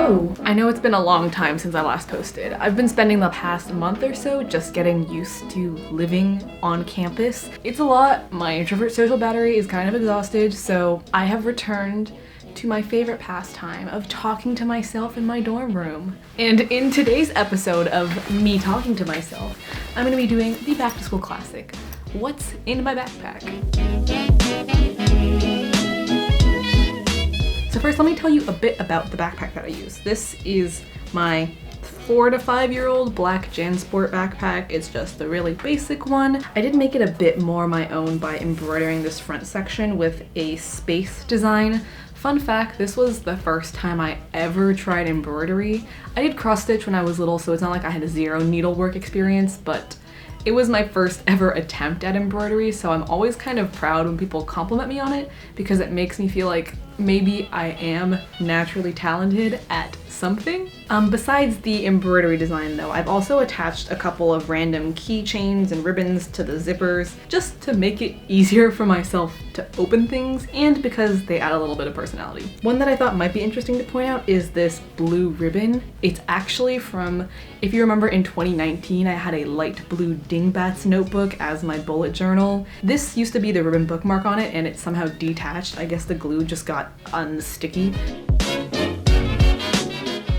Hello! I know it's been a long time since I last posted. I've been spending the past month or so just getting used to living on campus. It's a lot. My introvert social battery is kind of exhausted, so I have returned to my favorite pastime of talking to myself in my dorm room. And in today's episode of me talking to myself, I'm going to be doing the back to school classic, what's in my backpack? So first, let me tell you a bit about the backpack that I use. This is my 4 to 5 year old black JanSport backpack. It's just the really basic one. I did make it a bit more my own by embroidering this front section with a space design. Fun fact, this was the first time I ever tried embroidery. I did cross stitch when I was little, so it's not like I had a zero needlework experience, but it was my first ever attempt at embroidery, so I'm always kind of proud when people compliment me on it because it makes me feel like maybe I am naturally talented at something. Besides the embroidery design though, I've also attached a couple of random keychains and ribbons to the zippers just to make it easier for myself to open things and because they add a little bit of personality. One that I thought might be interesting to point out is this blue ribbon. It's actually from, if you remember in 2019, I had a light blue dingbats notebook as my bullet journal. This used to be the ribbon bookmark on it and it somehow detached. I guess the glue just got unsticky.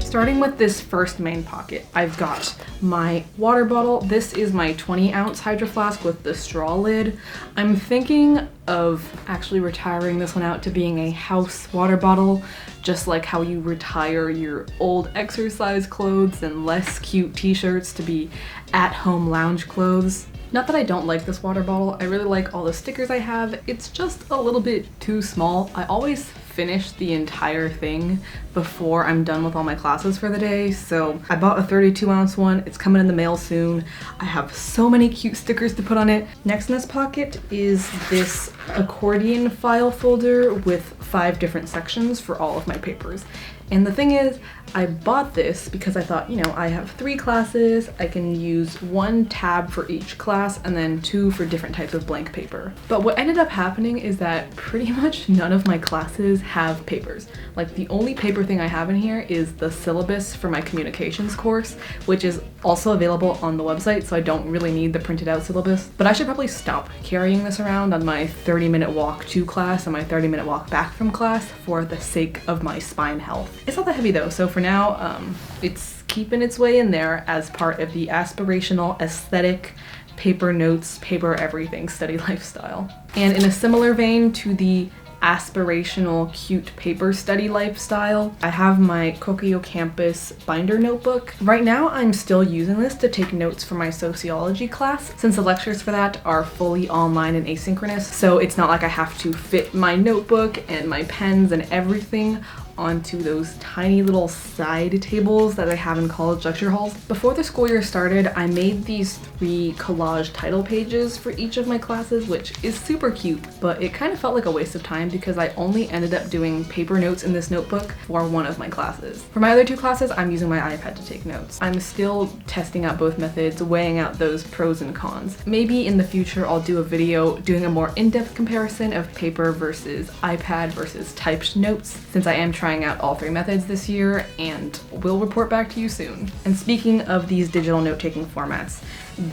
Starting with this first main pocket, I've got my water bottle. This is my 20-ounce Hydro Flask with the straw lid. I'm thinking of actually retiring this one out to being a house water bottle, just like how you retire your old exercise clothes and less cute t-shirts to be at-home lounge clothes. Not that I don't like this water bottle, I really like all the stickers I have. It's just a little bit too small. I always finish the entire thing before I'm done with all my classes for the day, so I bought a 32-ounce one. It's coming in the mail soon. I have so many cute stickers to put on it. Next in this pocket is this accordion file folder with 5 different sections for all of my papers. And the thing is, I bought this because I thought, you know, I have 3 classes, I can use 1 tab for each class and then 2 for different types of blank paper. But what ended up happening is that pretty much none of my classes have papers. Like the only paper thing I have in here is the syllabus for my communications course, which is also available on the website, so I don't really need the printed out syllabus. But I should probably stop carrying this around on my 30-minute walk to class and my 30-minute walk back from class for the sake of my spine health. It's not that heavy though, so for now, it's keeping its way in there as part of the aspirational, aesthetic, paper notes, paper everything study lifestyle. And in a similar vein to the aspirational, cute paper study lifestyle, I have my Kokio campus binder notebook. Right now, I'm still using this to take notes for my sociology class, since the lectures for that are fully online and asynchronous, so it's not like I have to fit my notebook and my pens and everything onto those tiny little side tables that I have in college lecture halls. Before the school year started, I made these 3 collage title pages for each of my classes, which is super cute, but it kind of felt like a waste of time because I only ended up doing paper notes in this notebook for one of my classes. For my other 2 classes, I'm using my iPad to take notes. I'm still testing out both methods, weighing out those pros and cons. Maybe in the future I'll do a video doing a more in-depth comparison of paper versus iPad versus typed notes, since I am trying out all 3 methods this year and will report back to you soon. And speaking of these digital note-taking formats,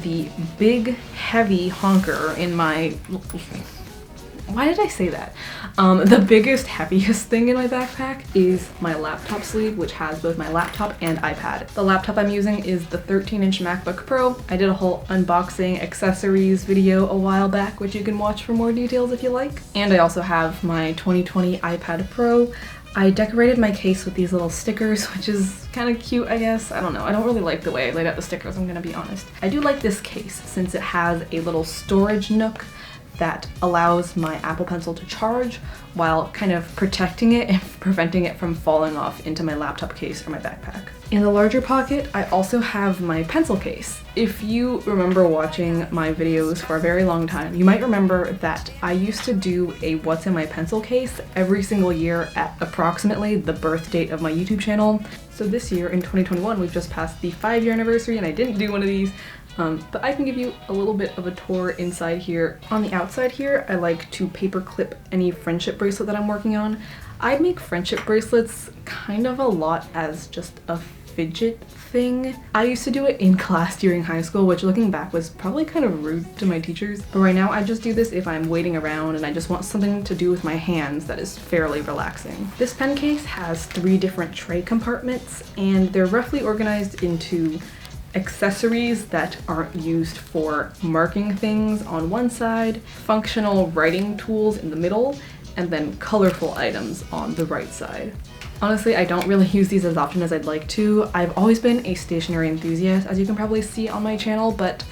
the big heavy honker in my... Why did I say that? The biggest, heaviest thing in my backpack is my laptop sleeve, which has both my laptop and iPad. The laptop I'm using is the 13-inch MacBook Pro. I did a whole unboxing accessories video a while back, which you can watch for more details if you like. And I also have my 2020 iPad Pro. I decorated my case with these little stickers, which is kind of cute, I guess. I don't know. I don't really like the way I laid out the stickers, I'm gonna be honest. I do like this case since it has a little storage nook that allows my Apple Pencil to charge while kind of protecting it and preventing it from falling off into my laptop case or my backpack. In the larger pocket, I also have my pencil case. If you remember watching my videos for a very long time, you might remember that I used to do a what's in my pencil case every single year at approximately the birth date of my YouTube channel. So this year in 2021, we've just passed the 5-year anniversary and I didn't do one of these. but I can give you a little bit of a tour inside here. On the outside here, I like to paper clip any friendship bracelet that I'm working on. I make friendship bracelets kind of a lot as just a fidget thing. I used to do it in class during high school, which looking back was probably kind of rude to my teachers. But right now I just do this if I'm waiting around and I just want something to do with my hands that is fairly relaxing. This pen case has 3 different tray compartments and they're roughly organized into accessories that aren't used for marking things on one side, functional writing tools in the middle, and then colorful items on the right side. Honestly, I don't really use these as often as I'd like to. I've always been a stationery enthusiast, as you can probably see on my channel, but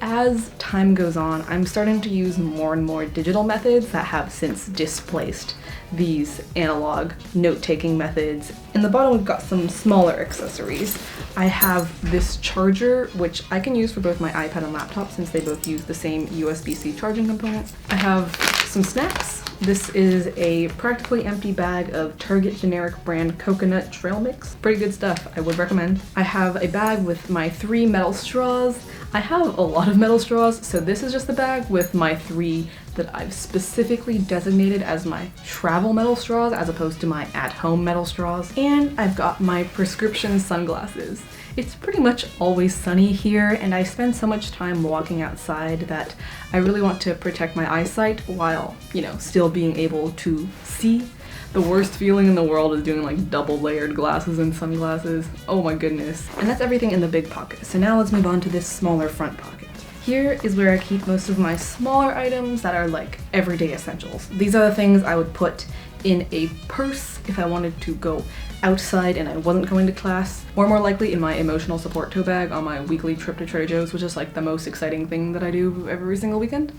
as time goes on, I'm starting to use more and more digital methods that have since displaced these analog note-taking methods. In the bottom, we've got some smaller accessories. I have this charger, which I can use for both my iPad and laptop since they both use the same USB-C charging component. I have some snacks. This is a practically empty bag of Target generic brand coconut trail mix. Pretty good stuff, I would recommend. I have a bag with my 3 metal straws. I have a lot of metal straws, so this is just the bag with my 3 that I've specifically designated as my travel metal straws as opposed to my at-home metal straws. And I've got my prescription sunglasses. It's pretty much always sunny here and I spend so much time walking outside that I really want to protect my eyesight while, you know, still being able to see. The worst feeling in the world is doing like double layered glasses and sunglasses. Oh my goodness. And that's everything in the big pocket. So now let's move on to this smaller front pocket. Here is where I keep most of my smaller items that are like everyday essentials. These are the things I would put in a purse if I wanted to go outside and I wasn't going to class, or more likely in my emotional support tote bag on my weekly trip to Trader Joe's, which is like the most exciting thing that I do every single weekend.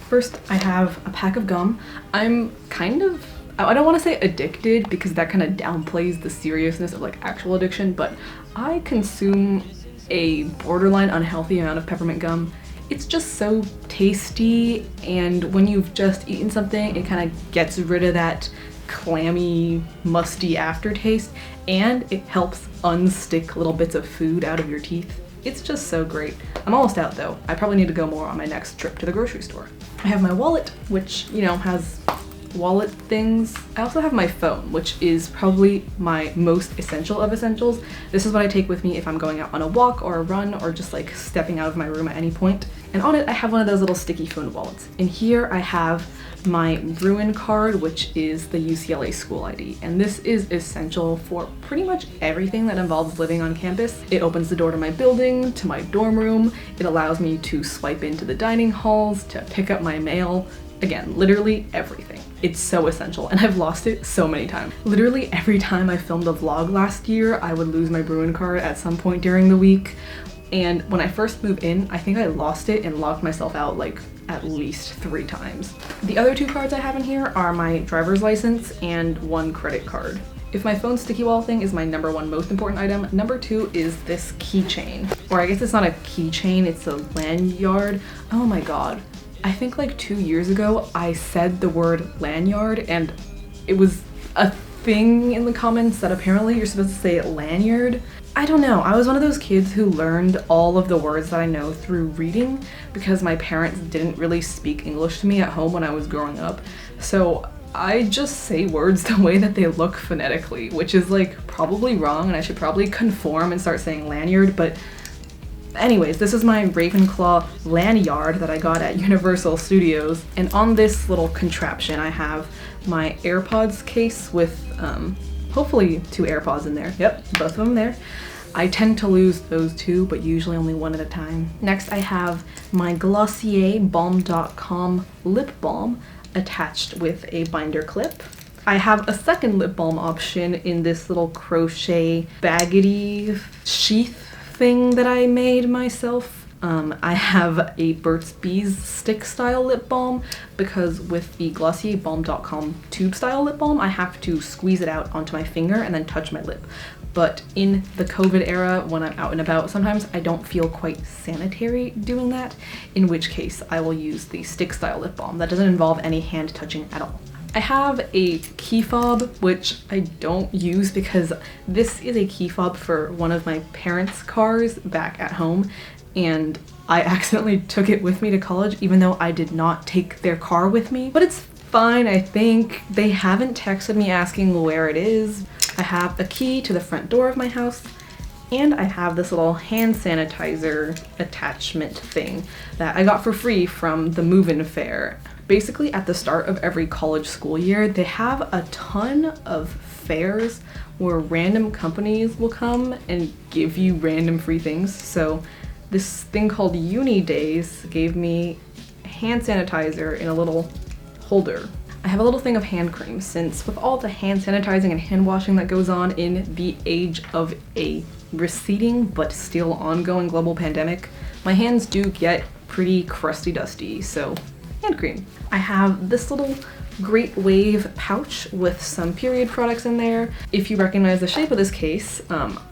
First, I have a pack of gum. I'm kind of, I don't want to say addicted because that kind of downplays the seriousness of like actual addiction, but I consume a borderline unhealthy amount of peppermint gum. It's just so tasty, and when you've just eaten something, it kind of gets rid of that clammy, musty aftertaste, and it helps unstick little bits of food out of your teeth. It's just so great. I'm almost out though. I probably need to go more on my next trip to the grocery store. I have my wallet, which, you know, has wallet things. I also have my phone, which is probably my most essential of essentials. This is what I take with me if I'm going out on a walk or a run or just like stepping out of my room at any point. And on it, I have one of those little sticky phone wallets. In here, I have my Bruin card, which is the UCLA school ID. And this is essential for pretty much everything that involves living on campus. It opens the door to my building, to my dorm room. It allows me to swipe into the dining halls, to pick up my mail. Again, literally everything. It's so essential, and I've lost it so many times. Literally every time I filmed a vlog last year, I would lose my Bruin card at some point during the week. And when I first moved in, I think I lost it and locked myself out like at least 3 times. The other 2 cards I have in here are my driver's license and 1 credit card. If my phone sticky wall thing is my number 1 most important item, number 2 is this keychain. Or I guess it's not a keychain, it's a lanyard. Oh my god. I think like 2 years ago, I said the word lanyard and it was a thing in the comments that apparently you're supposed to say lanyard. I don't know, I was one of those kids who learned all of the words that I know through reading because my parents didn't really speak English to me at home when I was growing up. So I just say words the way that they look phonetically, which is like probably wrong and I should probably conform and start saying lanyard, but anyways, this is my Ravenclaw lanyard that I got at Universal Studios, and on this little contraption I have my AirPods case with hopefully 2 AirPods in there. Yep, both of them there. I tend to lose those 2, but usually only 1 at a time. Next I have my Glossier Balm.com lip balm attached with a binder clip. I have a second lip balm option in this little crochet baggedy sheath thing that I made myself. I have a Burt's Bees stick style lip balm because with the Glossier Balm.com tube style lip balm, I have to squeeze it out onto my finger and then touch my lip. But in the COVID era, when I'm out and about, sometimes I don't feel quite sanitary doing that, in which case I will use the stick style lip balm that doesn't involve any hand touching at all. I have a key fob, which I don't use because this is a key fob for one of my parents' cars back at home. and I accidentally took it with me to college even though I did not take their car with me. But it's fine, I think. They haven't texted me asking where it is. I have a key to the front door of my house, and I have this little hand sanitizer attachment thing that I got for free from the move-in fair. Basically, at the start of every college school year, they have a ton of fairs where random companies will come and give you random free things. So this thing called Uni Days gave me hand sanitizer in a little holder. I have a little thing of hand cream, since with all the hand sanitizing and hand washing that goes on in the age of a receding but still ongoing global pandemic, my hands do get pretty crusty dusty, so hand cream. I have this little Great Wave pouch with some period products in there. If you recognize the shape of this case,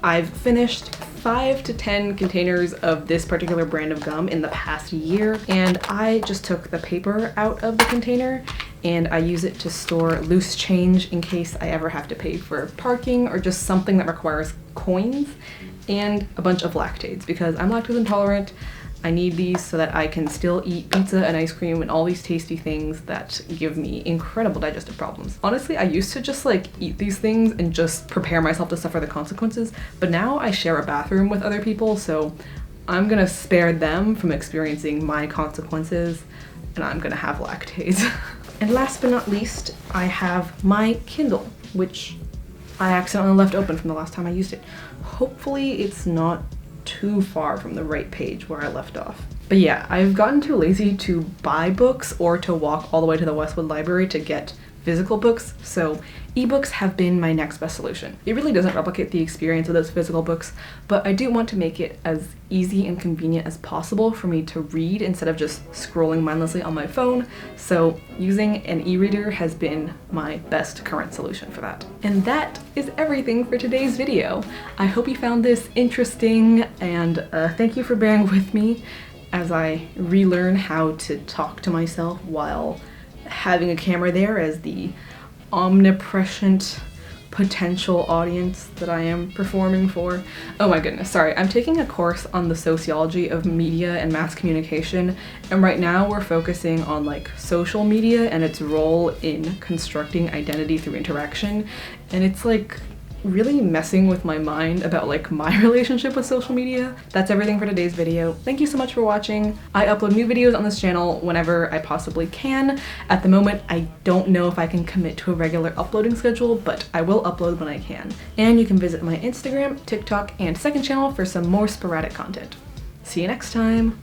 I've finished 5 to 10 containers of this particular brand of gum in the past year, and I just took the paper out of the container and I use it to store loose change in case I ever have to pay for parking or just something that requires coins, and a bunch of lactates because I'm lactose intolerant. I need these so that I can still eat pizza and ice cream and all these tasty things that give me incredible digestive problems. Honestly, I used to just like eat these things and just prepare myself to suffer the consequences, but now I share a bathroom with other people, so I'm gonna spare them from experiencing my consequences, and I'm gonna have lactates. And last but not least, I have my Kindle, which I accidentally left open from the last time I used it. Hopefully it's not too far from the right page where I left off. But yeah, I've gotten too lazy to buy books or to walk all the way to the Westwood Library to get physical books, so ebooks have been my next best solution. It really doesn't replicate the experience of those physical books, but I do want to make it as easy and convenient as possible for me to read instead of just scrolling mindlessly on my phone, so using an e-reader has been my best current solution for that. And that is everything for today's video. I hope you found this interesting, and thank you for bearing with me as I relearn how to talk to myself while having a camera there as the omnipresent potential audience that I am performing for. Oh my goodness, sorry. I'm taking a course on the sociology of media and mass communication, and right now we're focusing on like social media and its role in constructing identity through interaction, and it's like really messing with my mind about like my relationship with social media. That's everything for today's video. Thank you so much for watching. I upload new videos on this channel whenever I possibly can. At the moment, I don't know if I can commit to a regular uploading schedule, but I will upload when I can. And you can visit my Instagram, TikTok, and second channel for some more sporadic content. See you next time.